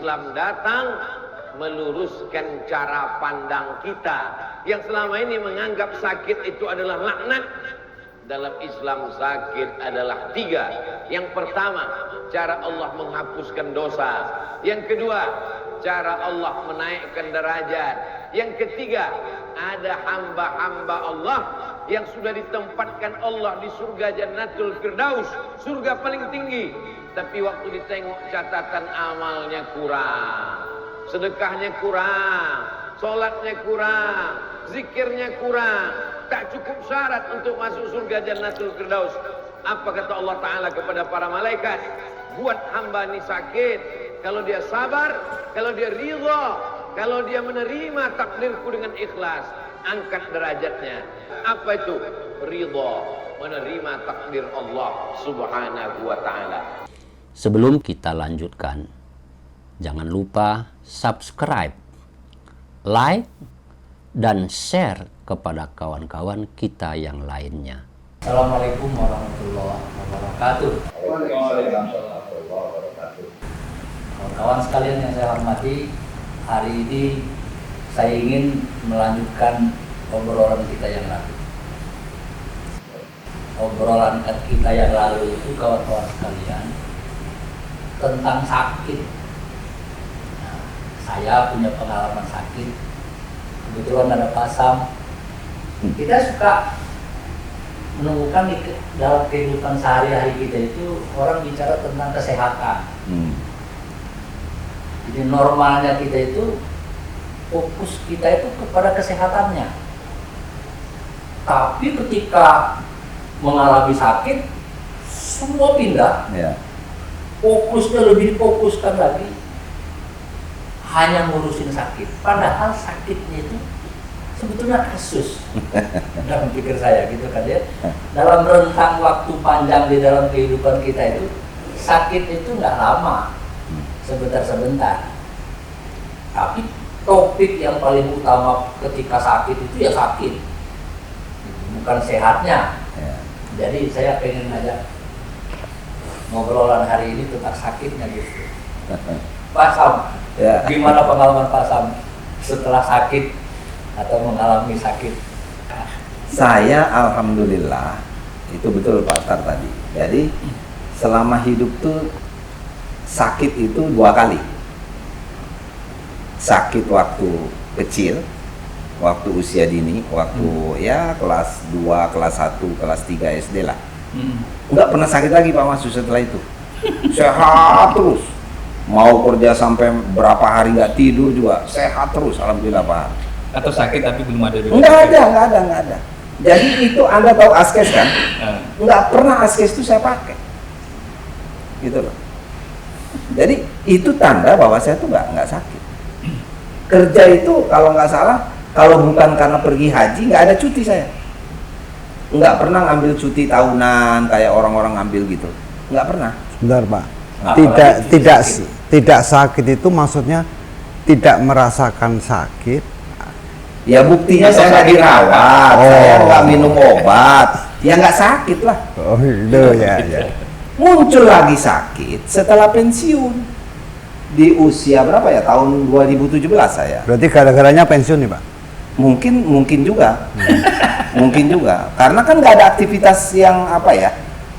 Islam datang meluruskan cara pandang kita yang selama ini menganggap sakit itu adalah laknat. Dalam Islam sakit adalah 3. Yang pertama, cara Allah menghapuskan dosa. Yang kedua, cara Allah menaikkan derajat. Yang ketiga, ada hamba-hamba Allah yang sudah ditempatkan Allah di surga Jannatul Firdaus, surga paling tinggi. Tapi waktu ditengok catatan amalnya kurang, sedekahnya kurang, sholatnya kurang, zikirnya kurang, tak cukup syarat untuk masuk surga Jannatul Firdaus. Apa kata Allah Ta'ala kepada para malaikat? Buat hamba ini sakit, kalau dia sabar, kalau dia ridha, kalau dia menerima takdirku dengan ikhlas, angkat derajatnya. Apa itu? Ridha, menerima takdir Allah Subhanahu wa Ta'ala. Sebelum kita lanjutkan, jangan lupa subscribe, like, dan share kepada kawan-kawan kita yang lainnya. Assalamualaikum warahmatullahi wabarakatuh. Kawan-kawan sekalian yang saya hormati, hari ini saya ingin melanjutkan obrolan kita yang lalu. Obrolan kita yang lalu itu, kawan-kawan sekalian, tentang sakit. Nah, saya punya pengalaman sakit. Kebetulan ada Pak Sam. Kita suka menemukan dalam kehidupan sehari-hari kita itu orang bicara tentang kesehatan. Jadi normalnya kita itu fokus kita itu kepada kesehatannya. Tapi ketika mengalami sakit, semua pindah. Fokusnya lebih difokuskan lagi hanya ngurusin sakit. Padahal sakitnya itu sebetulnya kasus dalam pikir saya gitu kan ya. Dalam rentang waktu panjang di dalam kehidupan kita itu, sakit itu nggak lama, sebentar-sebentar. Tapi topik yang paling utama ketika sakit itu ya sakit, bukan sehatnya. Jadi saya pengen ngajak ngobrolan hari ini tentang sakitnya gitu. Pak Sam, gimana pengalaman Pak Sam setelah sakit atau mengalami sakit? Saya alhamdulillah, itu betul Pak Tar tadi. Jadi selama hidup tuh sakit itu 2 kali. Sakit waktu kecil, waktu usia dini, waktu ya kelas 2, kelas 1, kelas 3 SD lah. Enggak pernah sakit lagi Pak Masu setelah itu. Sehat terus. Mau kerja sampai berapa hari nggak tidur juga sehat terus, alhamdulillah Pak. Atau sakit tapi belum ada juga? Enggak ada. Jadi itu Anda tahu askes kan? Enggak pernah askes itu saya pakai. Gitu loh. Jadi itu tanda bahwa saya tuh nggak sakit. Kerja itu kalau nggak salah, kalau bukan karena pergi haji nggak ada cuti saya. Nggak pernah ngambil cuti tahunan kayak orang-orang ngambil gitu. Nggak pernah. Sebentar Pak. Nah, Tidak sakit itu maksudnya tidak merasakan sakit. Ya buktinya saya nggak dirawat, saya nggak minum obat, ya nggak sakit lah. Oh itu ya. Muncul lagi sakit setelah pensiun di usia berapa ya, tahun 2017 saya. Berarti gara-garanya pensiun nih Pak? Mungkin juga. Mungkin juga, karena kan nggak ada aktivitas yang apa ya,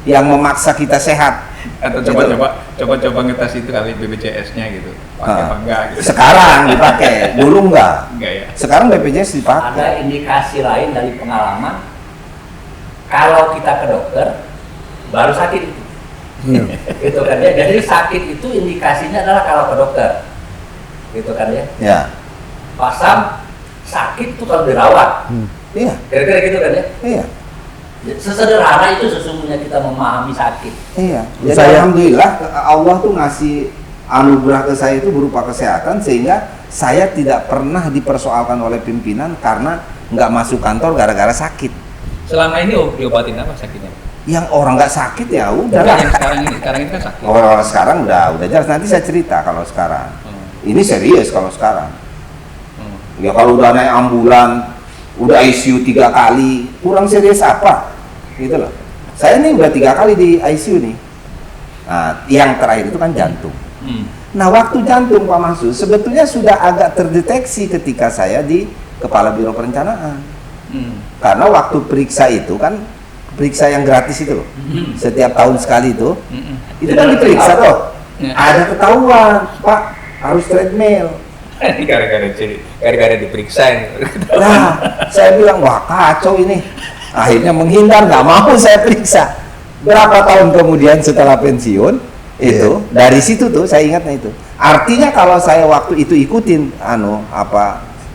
yang memaksa kita sehat. Atau coba ngetes itu kali BPJS-nya gitu, pakai apa enggak gitu. Sekarang dipakai, dulu enggak ya. Sekarang BPJS dipakai. Ada indikasi lain dari pengalaman, kalau kita ke dokter baru sakit itu. Gitu kan ya. Jadi sakit itu indikasinya adalah kalau ke dokter, gitu kan ya. Ya. Pak Sam, sakit itu kalau dirawat. Iya. Kira-kira gitu kan ya. Iya. Sesederhana itu sesungguhnya kita memahami sakit. Iya. Jadi alhamdulillah Allah tuh ngasih anugerah ke saya itu berupa kesehatan, sehingga saya tidak pernah dipersoalkan oleh pimpinan karena nggak masuk kantor gara-gara sakit. Selama ini diobatin apa sakitnya? Yang orang nggak sakit ya udah. Yang sekarang ini kan sakit. Orang sekarang udah jelas, nanti saya cerita kalau sekarang. Ini serius kalau sekarang. Ya kalau udah naik ambulan, udah ICU 3 kali, kurang serius apa? Gitu loh. Saya ini udah 3 kali di ICU nih. Nah, yang terakhir itu kan jantung. Nah, waktu jantung Pak Mahsus sebetulnya sudah agak terdeteksi ketika saya di Kepala Biro Perencanaan. Karena waktu periksa itu kan, periksa yang gratis itu loh, setiap tahun sekali itu kan diperiksa tuh. Ada ketahuan, Pak, harus treadmill. Ini gara-gara diperiksa ini. Nah, saya bilang, wah kacau ini. Akhirnya menghindar, nggak mau saya periksa. Berapa tahun kemudian setelah pensiun, itu dari situ tuh saya ingatnya itu. Artinya kalau saya waktu itu ikutin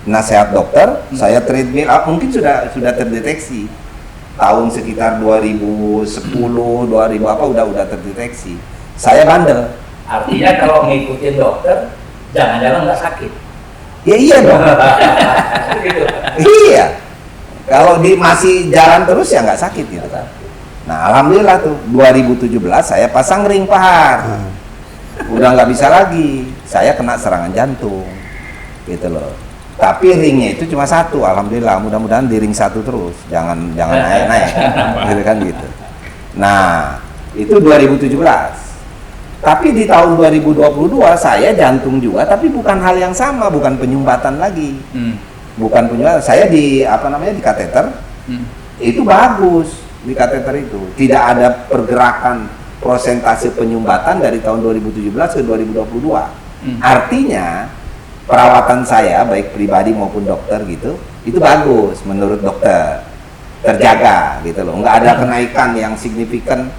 nasihat dokter, saya treadmill, mungkin sudah terdeteksi. Tahun sekitar 2010, 2000 udah terdeteksi. Saya bandel. Artinya kalau ngikutin dokter, jangan-jangan nggak sakit. Ya iya dong. Gitu. Iya. Kalau masih jalan terus ya nggak sakit gitu kan. Nah, alhamdulillah tuh 2017 saya pasang ring, Pak. Udah nggak bisa lagi. Saya kena serangan jantung. Gitu loh. Tapi ringnya itu cuma satu, alhamdulillah. Mudah-mudahan di ring satu terus. Jangan naik-naik. Gitu kan gitu. Nah, itu 2017. Tapi di tahun 2022 saya jantung juga, tapi bukan hal yang sama, bukan penyumbatan lagi. Bukan penyumbatan. Saya di kateter. Itu bagus di kateter itu. Tidak ada pergerakan prosentase penyumbatan dari tahun 2017 ke 2022. Artinya perawatan saya baik pribadi maupun dokter gitu, itu bagus menurut dokter. Terjaga gitu loh. Nggak ada kenaikan yang signifikan.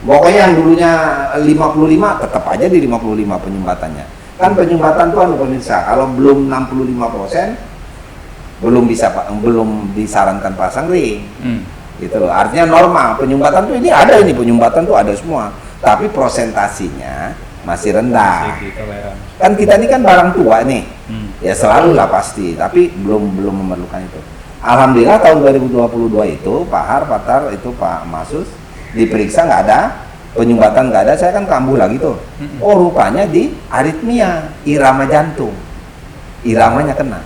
Pokoknya yang dulunya 55 tetap aja di 55 penyumbatannya. Kan penyumbatan tuh pemirsa, kalau belum 65% belum disarankan pasang ring. Gitu loh. Artinya normal, penyumbatan tuh penyumbatan tuh ada semua, tapi prosentasinya masih rendah. Kan kita ini kan barang tua nih. Ya selalu lah pasti, tapi belum memerlukan itu. Alhamdulillah tahun 2022 itu Pak Mahsus diperiksa nggak ada, penyumbatan nggak ada, saya kan kambuh lagi tuh. Oh rupanya di aritmia, irama jantung, iramanya kena,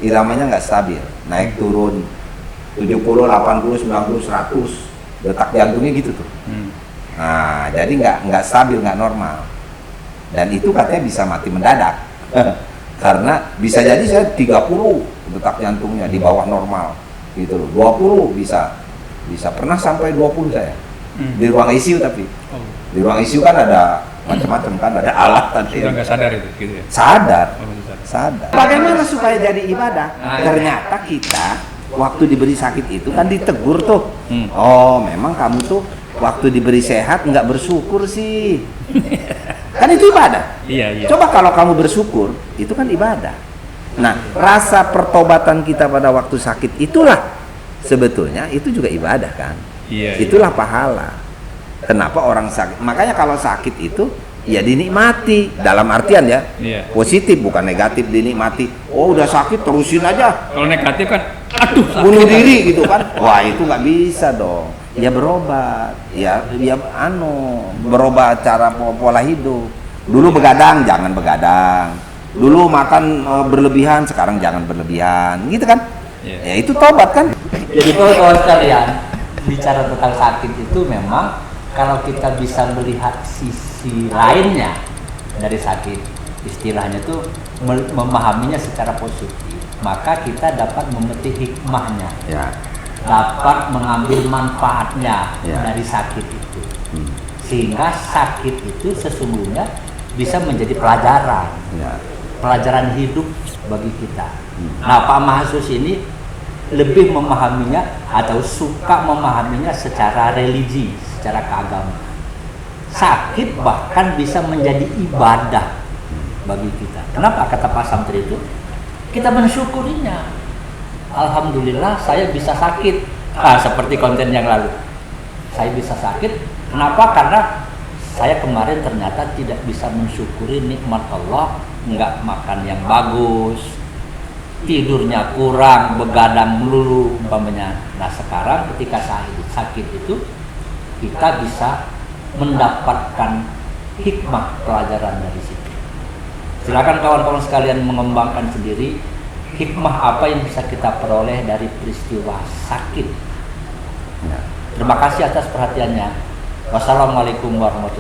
iramanya nggak stabil, naik turun 70, 80, 90, 100, detak jantungnya gitu tuh. Nah jadi nggak stabil, nggak normal, dan itu katanya bisa mati mendadak. Karena bisa jadi saya 30 detak jantungnya di bawah normal gitu loh, 20 bisa pernah sampai 20 saya. Di ruang ICU, tapi di ruang ICU kan ada macam-macam kan, ada alat tadi. Sudah nggak sadar itu gitu ya? Sadar. Bagaimana supaya jadi ibadah? Ternyata kita waktu diberi sakit itu kan ditegur tuh. Oh memang kamu tuh waktu diberi sehat nggak bersyukur sih. Kan itu ibadah. Iya. Coba kalau kamu bersyukur, itu kan ibadah. Nah rasa pertobatan kita pada waktu sakit itulah sebetulnya itu juga ibadah kan. Itulah pahala. Kenapa orang sakit? Makanya kalau sakit itu ya dinikmati dalam artian ya positif, bukan negatif. Dinikmati. Oh udah sakit terusin aja. Kalau negatif kan, aduh bunuh diri gitu kan. Wah itu nggak bisa dong. Ya berobat. Ya berubah cara pola hidup. Dulu begadang, jangan begadang. Dulu makan berlebihan, sekarang jangan berlebihan. Gitu kan? Ya itu tobat kan. Jadi kawan sekalian, bicara tentang sakit itu memang kalau kita bisa melihat sisi lainnya dari sakit, istilahnya tuh memahaminya secara positif, maka kita dapat memetik hikmahnya, dapat mengambil manfaatnya dari sakit itu, sehingga sakit itu sesungguhnya bisa menjadi pelajaran hidup bagi kita. Nah Pak Mahsus ini lebih memahaminya atau suka memahaminya secara religi, secara keagamaan. Sakit bahkan bisa menjadi ibadah bagi kita. Kenapa kata Pak Samtri itu? Kita mensyukurinya. Alhamdulillah saya bisa sakit. Seperti konten yang lalu. Saya bisa sakit. Kenapa? Karena saya kemarin ternyata tidak bisa mensyukuri nikmat Allah, nggak makan yang bagus, tidurnya kurang, begadang melulu umpamanya. Nah sekarang ketika sakit itu kita bisa mendapatkan hikmah pelajaran dari situ. Silakan kawan-kawan sekalian mengembangkan sendiri hikmah apa yang bisa kita peroleh dari peristiwa sakit. Terima kasih atas perhatiannya. Wassalamualaikum warahmatullahi wabarakatuh.